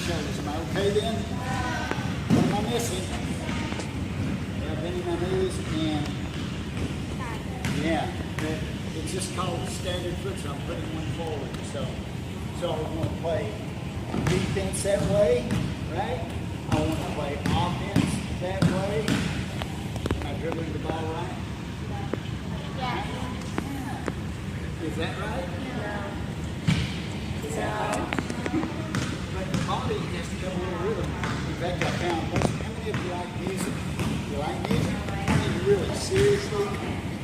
shoulders. Am I okay then? What am I missing? Yeah, bending my knees and yeah, it's just called staggered foot, so I'm putting one forward. So I want to play defense that way, right? I want to play offense that way. Am I dribbling the ball right? Yeah. Is that right? No. Is that right? But the body has to go with a rhythm. In fact, I found how many of you like music? You like music? I mean, really, seriously,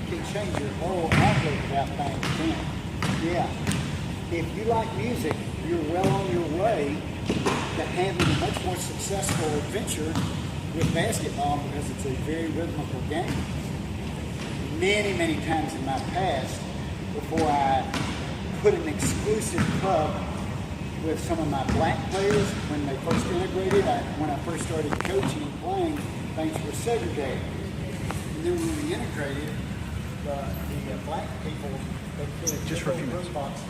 can change your whole outlook about things, can't it? Yeah. If you like music, you're well on your way to having a much more successful adventure with basketball because it's a very rhythmical game. Many, many times in my past, before I put an exclusive club with some of my black players, when they first integrated, when I first started coaching and playing, things were segregated. And then when we integrated, the black people, they put a Just for a few minutes. box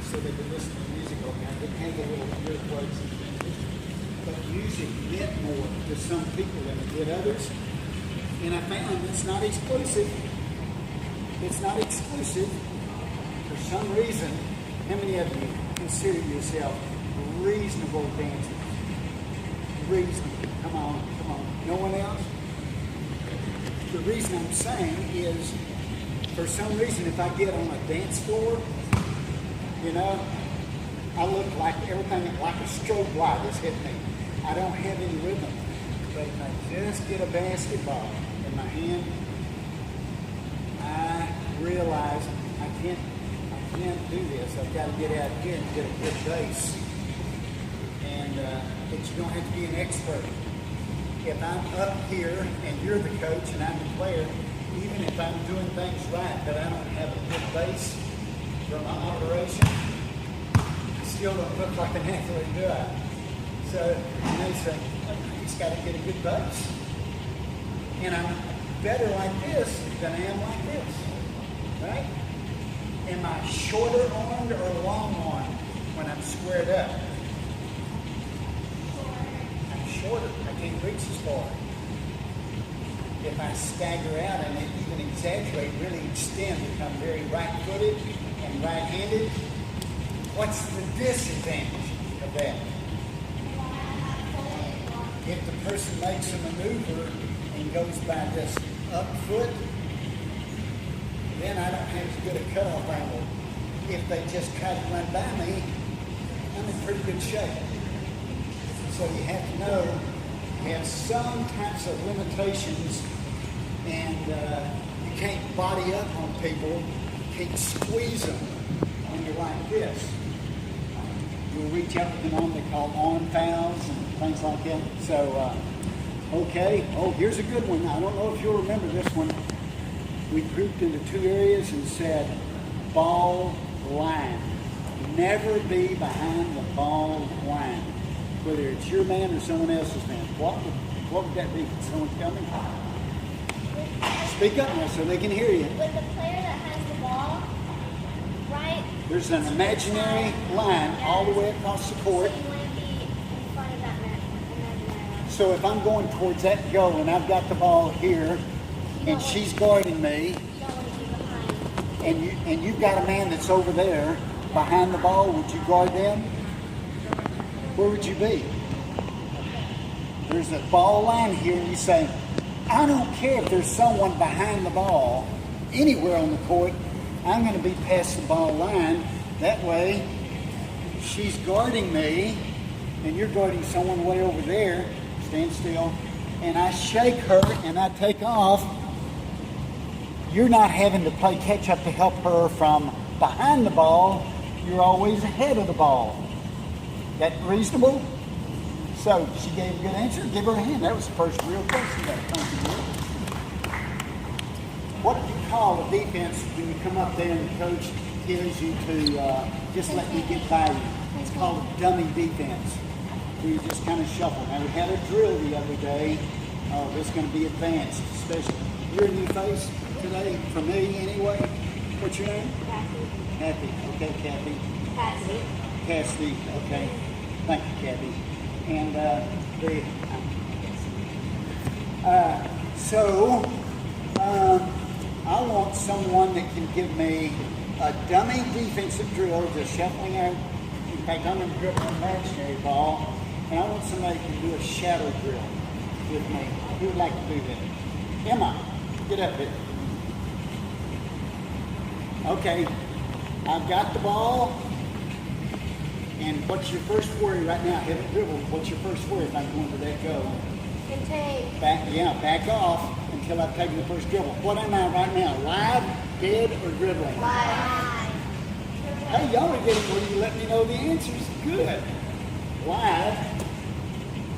so they could listen to music all night. They had the little earplugs and things. But music meant more to some people than it did others. And I found it's not exclusive. It's not exclusive. For some reason, how many of you consider yourself reasonable dancers? Reasonable. Come on. No one else? The reason I'm saying is, for some reason, if I get on a dance floor, I look like everything, like a strobe light has hit me. I don't have any rhythm. But if I just get a basketball in my hand, I realize I can't do this. I've got to get out here and get a good base. And but you don't have to be an expert. If I'm up here and you're the coach and I'm the player, even if I'm doing things right, but I don't have a good base for my operation, I still don't look like an athlete, do I? So they say, I just got to get a good base. And I'm better like this than I am like this, right? Am I shorter armed or long armed when I'm squared up? I'm shorter. I can't reach as far. If I stagger out and even exaggerate, really extend, become very right-footed and right-handed, what's the disadvantage of that? If the person makes a maneuver and goes by this up foot, then I don't have as good a cutoff angle. If they just try to run by me, I'm in pretty good shape. So you have to know you have some types of limitations, and you can't body up on people, you can't squeeze them when you're like this. You'll reach out with them on, they call arm fouls and things like that. So, okay. Oh, here's a good one. I don't know if you'll remember this one. We grouped into two areas and said ball line. Never be behind the ball line, whether it's your man or someone else's man. What would that be? Can someone tell me? Speak up now so they can hear you. With the player that has the ball, right? There's an imaginary line all the way across the court. So you want to be in front of that imaginary line. So if I'm going towards that goal and I've got the ball here and she's guarding me, You don't want to be behind. and you've got a man that's over there behind the ball, would you guard them? Where would you be? There's a ball line here and you say, I don't care if there's someone behind the ball anywhere on the court, I'm going to be past the ball line. That way, she's guarding me and you're guarding someone way over there. Stand still. And I shake her and I take off. You're not having to play catch up to help her from behind the ball. You're always ahead of the ball. That reasonable? So she gave a good answer. Give her a hand. That was the first real question that What do you call a defense when you come up there and the coach tells you to just let me get by you? It's called a dummy defense. We just kind of shuffle. Now we had a drill the other day. This is going to be advanced, especially. You're a new face today, for me anyway. What's your name? Kathy. Kathy. Okay, Kathy. Kathy. Cassidy. Okay. Thank you, Kathy. And I want someone that can give me a dummy defensive drill, just shuffling out. In fact, I'm going to dribble an imaginary ball, and I want somebody who can do a shadow drill with me. Who would like to do that? Emma, get up here. Okay, I've got the ball. And what's your first worry right now? Haven't dribbled. What's your first worry if I'm going to let go? Contain. Back off until I've taken the first dribble. What am I right now? Live, dead, or dribbling? Live. Hey, y'all are getting where you let me know the answers. Good. Live.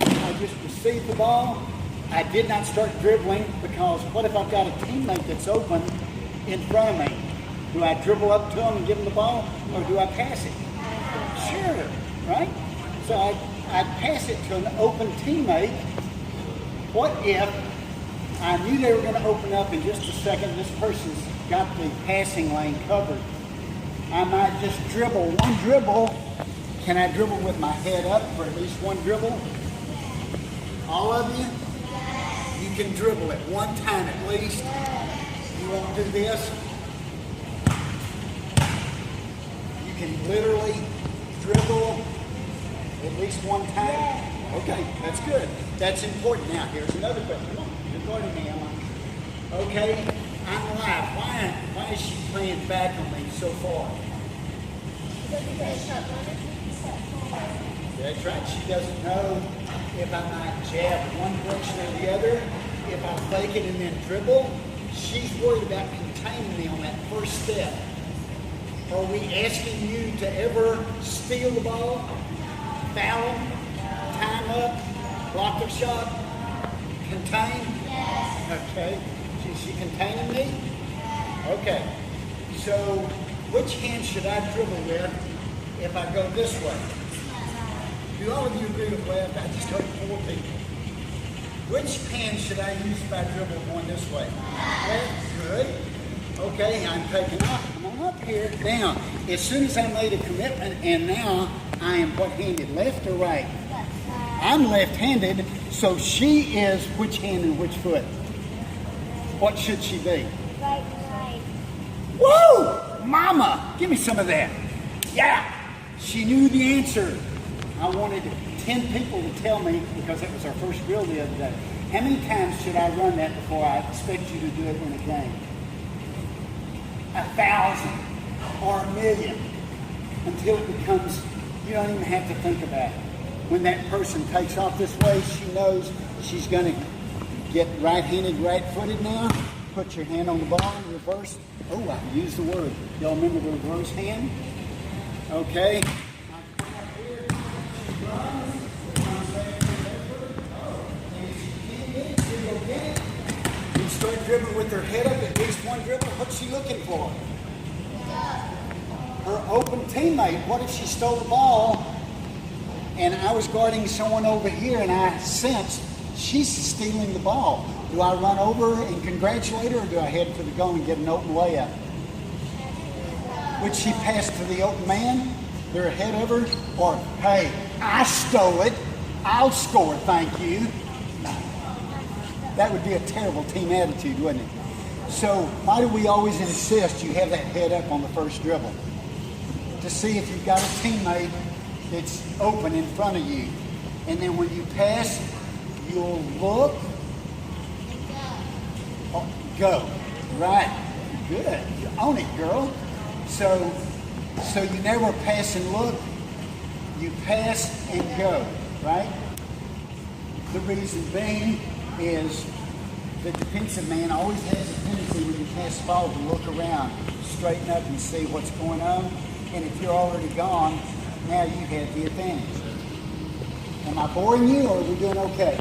I just received the ball. I did not start dribbling because what if I've got a teammate that's open in front of me? Do I dribble up to him and give him the ball, or do I pass it? Sure, right? So I'd pass it to an open teammate. What if I knew they were going to open up in just a second, this person's got the passing lane covered. I might just dribble one dribble. Can I dribble with my head up for at least one dribble? All of you? You can dribble it one time at least. You won't do this. You can literally dribble at least one time? Okay, that's good. That's important. Now, here's another question. Come on, you're guarding me, Emma. Okay, I'm live. Why is she playing back on me so far? That's right. She doesn't know if I might jab one direction or the other, if I fake it and then dribble. She's worried about containing me on that first step. Are we asking you to ever steal the ball, foul them, time up, block their shot, contain? Yes. Okay. Is she containing me? Okay. So which hand should I dribble with if I go this way? Do all of you agree with left? I just heard 4 people. Which hand should I use if I dribble going this way? Left. Good. Okay, I'm taking off. Come on up here. Now, as soon as I made a commitment, and now I am what-handed, left or right? I'm left-handed, so she is which hand and which foot? What should she be? Right. Woo! Mama, give me some of that. Yeah, she knew the answer. I wanted 10 people to tell me, because it was our first drill the other day, how many times should I run that before I expect you to do it in a game? 1,000 or 1,000,000 until it becomes, you don't even have to think about it. When that person takes off this way, she knows she's going to get right-handed, right-footed now. Put your hand on the ball, reverse. Oh, I used the word. Y'all remember the reverse hand? Okay. You start dribbling with her head up, at least one dribble. What's she looking for? Her open teammate. What if she stole the ball and I was guarding someone over here and I sensed she's stealing the ball? Do I run over and congratulate her, or do I head for the goal and get an open layup? Would she pass to the open man? They're ahead of her? Or, hey, I stole it. I'll score, thank you. That would be a terrible team attitude, wouldn't it? So why do we always insist you have that head up on the first dribble? To see if you've got a teammate that's open in front of you. And then when you pass, you'll look. Oh, go. Right. Good. You own it, girl. So you never pass and look. You pass and go, right? The reason being is the defensive man always has a tendency when you pass the ball to look around, straighten up and see what's going on. And if you're already gone, now you have the advantage. Am I boring you, or are we doing okay?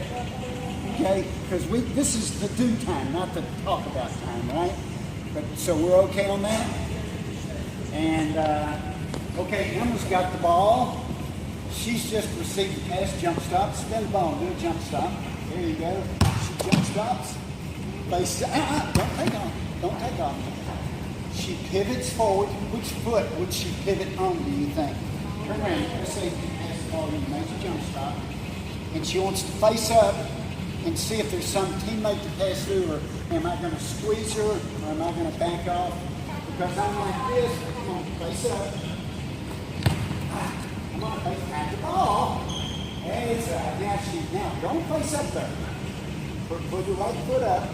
Okay, because this is the do time, not the talk about time, right? But so we're okay on that? And okay, Emma's got the ball. She's just received the pass, jump stop, spin the ball, do a jump stop. There you go. She jump stops. Don't take off. Don't take off. She pivots forward. Which foot would she pivot on, do you think? Turn around. Let's see. ball in the major jump stop, and she wants to face up and see if there's some teammate to pass through, or am I going to squeeze her, or am I going to back off? Because I'm like this, I'm going to face up. I'm going to face at the ball. That's right. Now don't face up there. Put your right foot up.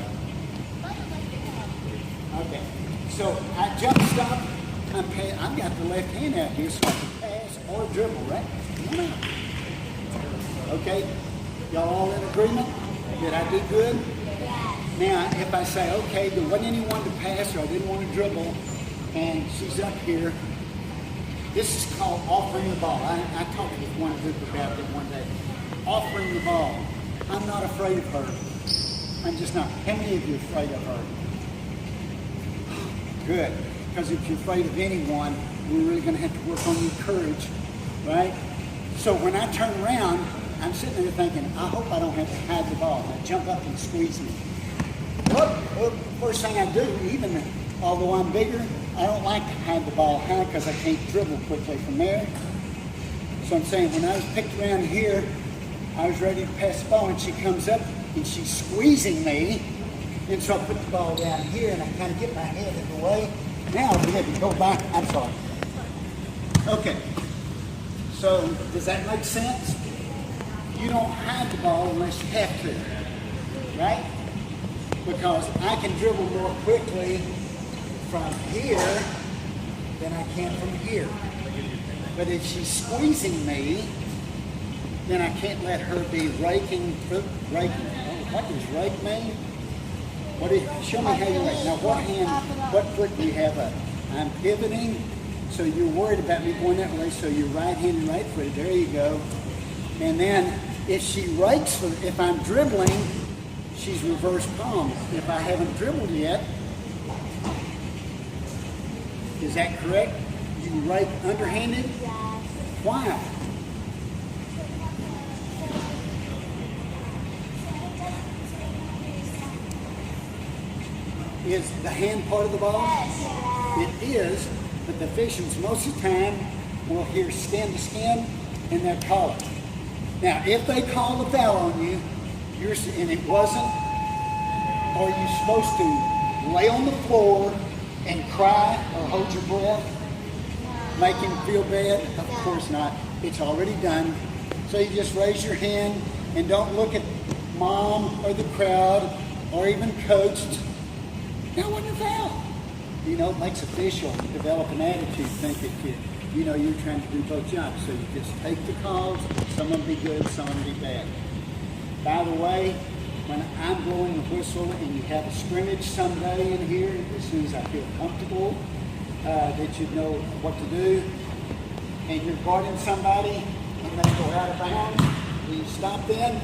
Okay. So I jump stop. I've got the left hand out here, so I can pass or dribble, right? Come on. Okay. Y'all all in agreement? Did I do good? Now, if I say, okay, there wasn't anyone to pass, or I didn't want to dribble, and she's up here, this is called offering the ball. I talked with one group about that one day. Offering the ball. I'm not afraid of her. I'm just not. How many of you are afraid of her? Good. Because if you're afraid of anyone, we're really going to have to work on your courage, right? So when I turn around, I'm sitting there thinking, I hope I don't have to hide the ball. Now jump up and squeeze me. Whoop. First thing I do, even although I'm bigger, I don't like to hide the ball high because I can't dribble quickly from there. So I'm saying when I was picked around here, I was ready to pass the ball, and she comes up and she's squeezing me. And so I put the ball down here and I kind of get my head in the way. Now we have to go back. I'm sorry. Okay. So does that make sense? You don't hide the ball unless you have to, right? Because I can dribble more quickly from here than I can from here. But if she's squeezing me, then I can't let her be raking. Oh, what does rake mean? Show me how you rake. Now what foot do you have up? I'm pivoting, so you're worried about me going that way, so you're right-handed, right-footed. There you go. And then if she rakes, if I'm dribbling, she's reverse palm. If I haven't dribbled yet, is that correct? You rake underhanded? Why? Is the hand part of the ball? It is, but the officials most of the time will hear skin to skin and they'll call it. Now, if they call a foul on you, and it wasn't, are you supposed to lay on the floor and cry or hold your breath? Make him feel bad? Of course not. It's already done. So you just raise your hand and don't look at mom or the crowd or even coach. That wasn't a foul. You know, it makes official develop an attitude, think that you're trying to do both jobs. So you just take the calls. Some of them be good, some of them be bad. By the way, when I'm blowing the whistle and you have a scrimmage someday in here, as soon as I feel comfortable, that you know what to do, and you're guarding somebody and they go out of bounds, will you stop then?